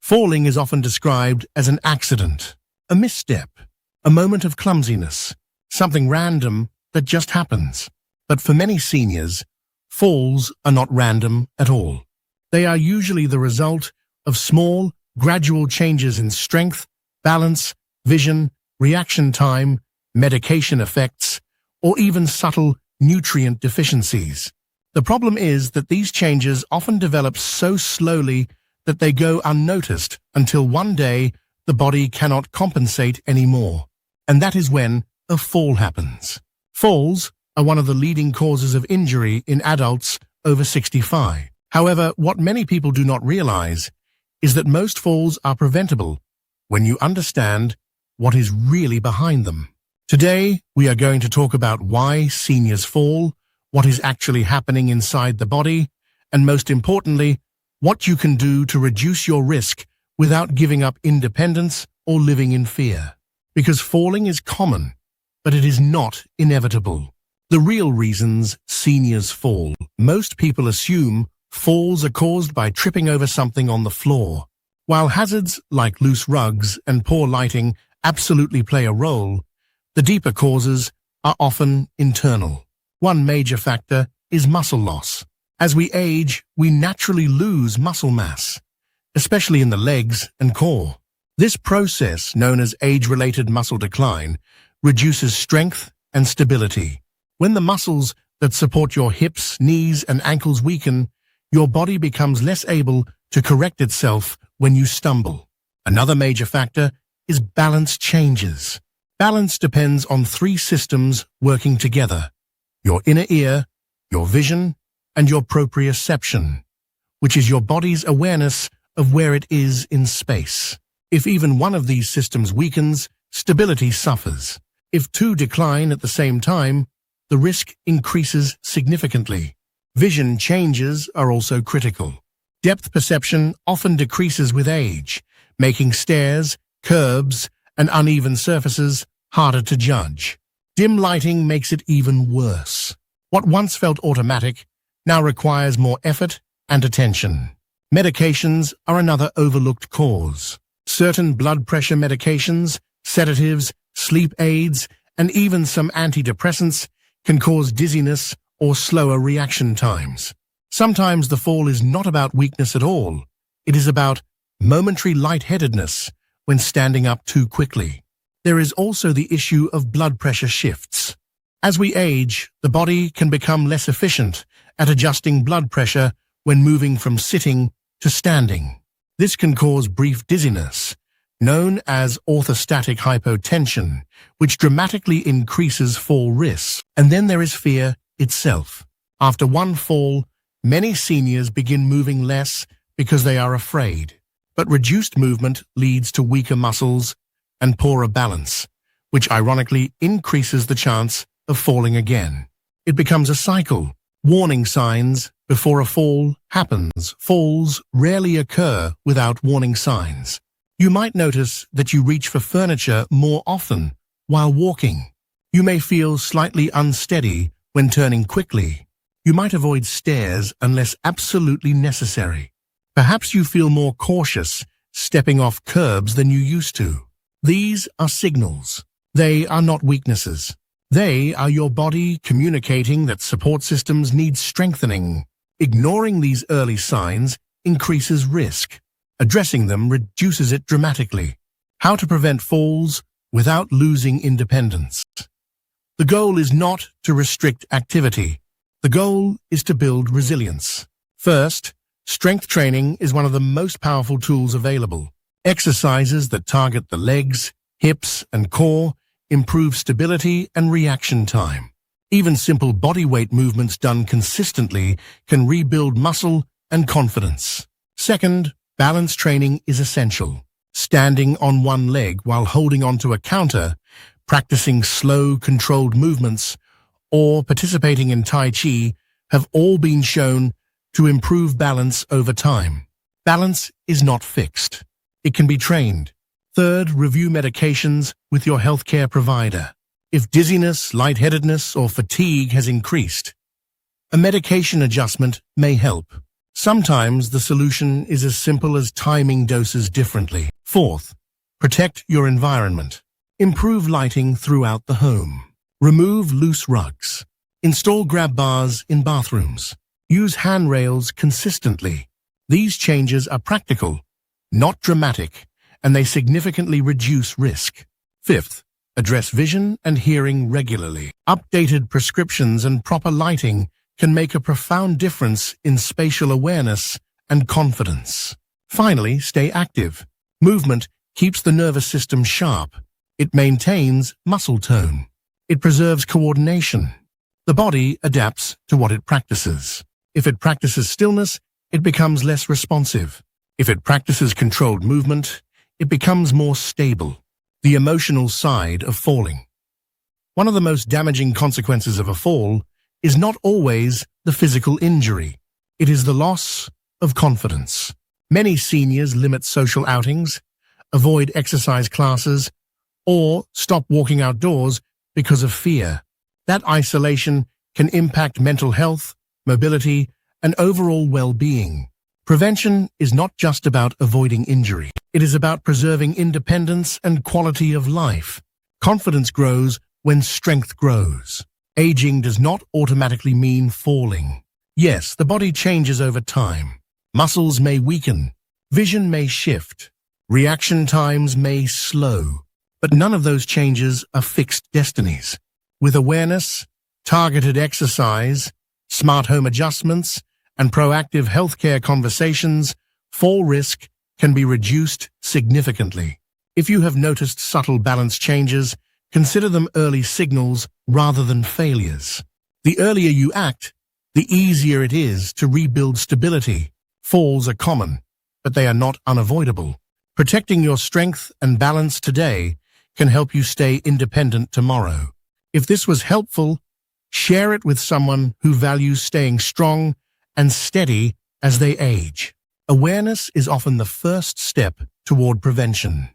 Falling is often described as an accident, a misstep, a moment of clumsiness, something random that just happens. But for many seniors, falls are not random at all. They are usually the result of small, gradual changes in strength, balance, vision, reaction time, medication effects, or even subtle nutrient deficiencies. The problem is that these changes often develop so slowly that they go unnoticed until one day the body cannot compensate anymore. And that is when a fall happens. Falls are one of the leading causes of injury in adults over 65. However, what many people do not realize is that most falls are preventable when you understand what is really behind them. Today, we are going to talk about why seniors fall, what is actually happening inside the body, and most importantly, what you can do to reduce your risk without giving up independence or living in fear. Because falling is common, but it is not inevitable. The real reasons seniors fall. Most people assume falls are caused by tripping over something on the floor. While hazards like loose rugs and poor lighting absolutely play a role, the deeper causes are often internal. One major factor is muscle loss. As we age, we naturally lose muscle mass, especially in the legs and core. This process, known as age-related muscle decline, reduces strength and stability. When the muscles that support your hips, knees, and ankles weaken, your body becomes less able to correct itself when you stumble. Another major factor is balance changes. Balance depends on three systems working together: your inner ear, your vision, and your proprioception, which is your body's awareness of where it is in space. If even one of these systems weakens, stability suffers. If two decline at the same time, the risk increases significantly. Vision changes are also critical. Depth perception often decreases with age, making stairs, curbs, and uneven surfaces harder to judge. Dim lighting makes it even worse. What once felt automatic now requires more effort and attention. Medications are another overlooked cause. Certain blood pressure medications, sedatives, sleep aids, and even some antidepressants can cause dizziness or slower reaction times. Sometimes the fall is not about weakness at all. It is about momentary lightheadedness when standing up too quickly. There is also the issue of blood pressure shifts. As we age, the body can become less efficient at adjusting blood pressure when moving from sitting to standing. This can cause brief dizziness, known as orthostatic hypotension, which dramatically increases fall risks. And then there is fear itself. After one fall, many seniors begin moving less because they are afraid. But reduced movement leads to weaker muscles and poorer balance, which ironically increases the chance of falling again. It becomes a cycle. Warning signs before a fall happens. Falls rarely occur without warning signs. You might notice that you reach for furniture more often while walking. You may feel slightly unsteady when turning quickly. You might avoid stairs unless absolutely necessary. Perhaps you feel more cautious stepping off curbs than you used to. These are signals. They are not weaknesses. They are your body communicating that support systems need strengthening. Ignoring these early signs increases risk. Addressing them reduces it dramatically. How to prevent falls without losing independence. The goal is not to restrict activity. The goal is to build resilience. First, strength training is one of the most powerful tools available. Exercises that target the legs, hips, and core improve stability and reaction time. Even simple body weight movements done consistently can rebuild muscle and confidence. Second, balance training is essential. Standing on one leg while holding onto a counter, practicing slow, controlled movements, or participating in Tai Chi have all been shown to improve balance over time. Balance is not fixed. It can be trained. Third, review medications with your healthcare provider. If dizziness, lightheadedness, or fatigue has increased, a medication adjustment may help. Sometimes the solution is as simple as timing doses differently. Fourth, protect your environment. Improve lighting throughout the home. Remove loose rugs. Install grab bars in bathrooms. Use handrails consistently. These changes are practical, not dramatic, and they significantly reduce risk. Fifth, address vision and hearing regularly. Updated prescriptions and proper lighting can make a profound difference in spatial awareness and confidence. Finally, stay active. Movement keeps the nervous system sharp. It maintains muscle tone. It preserves coordination. The body adapts to what it practices. If it practices stillness, it becomes less responsive. If it practices controlled movement, it becomes more stable. The emotional side of falling. One of the most damaging consequences of a fall is not always the physical injury. It is the loss of confidence. Many seniors limit social outings, avoid exercise classes, or stop walking outdoors because of fear. That isolation can impact mental health, mobility, and overall well-being. Prevention is not just about avoiding injury. It is about preserving independence and quality of life. Confidence grows when strength grows. Aging does not automatically mean falling. Yes, the body changes over time. Muscles may weaken, vision may shift, reaction times may slow, but none of those changes are fixed destinies. With awareness, targeted exercise, smart home adjustments, and proactive healthcare conversations, fall risk can be reduced significantly. If you have noticed subtle balance changes, consider them early signals rather than failures. The earlier you act, the easier it is to rebuild stability. Falls are common, but they are not unavoidable. Protecting your strength and balance today can help you stay independent tomorrow. If this was helpful, share it with someone who values staying strong and steady as they age. Awareness is often the first step toward prevention.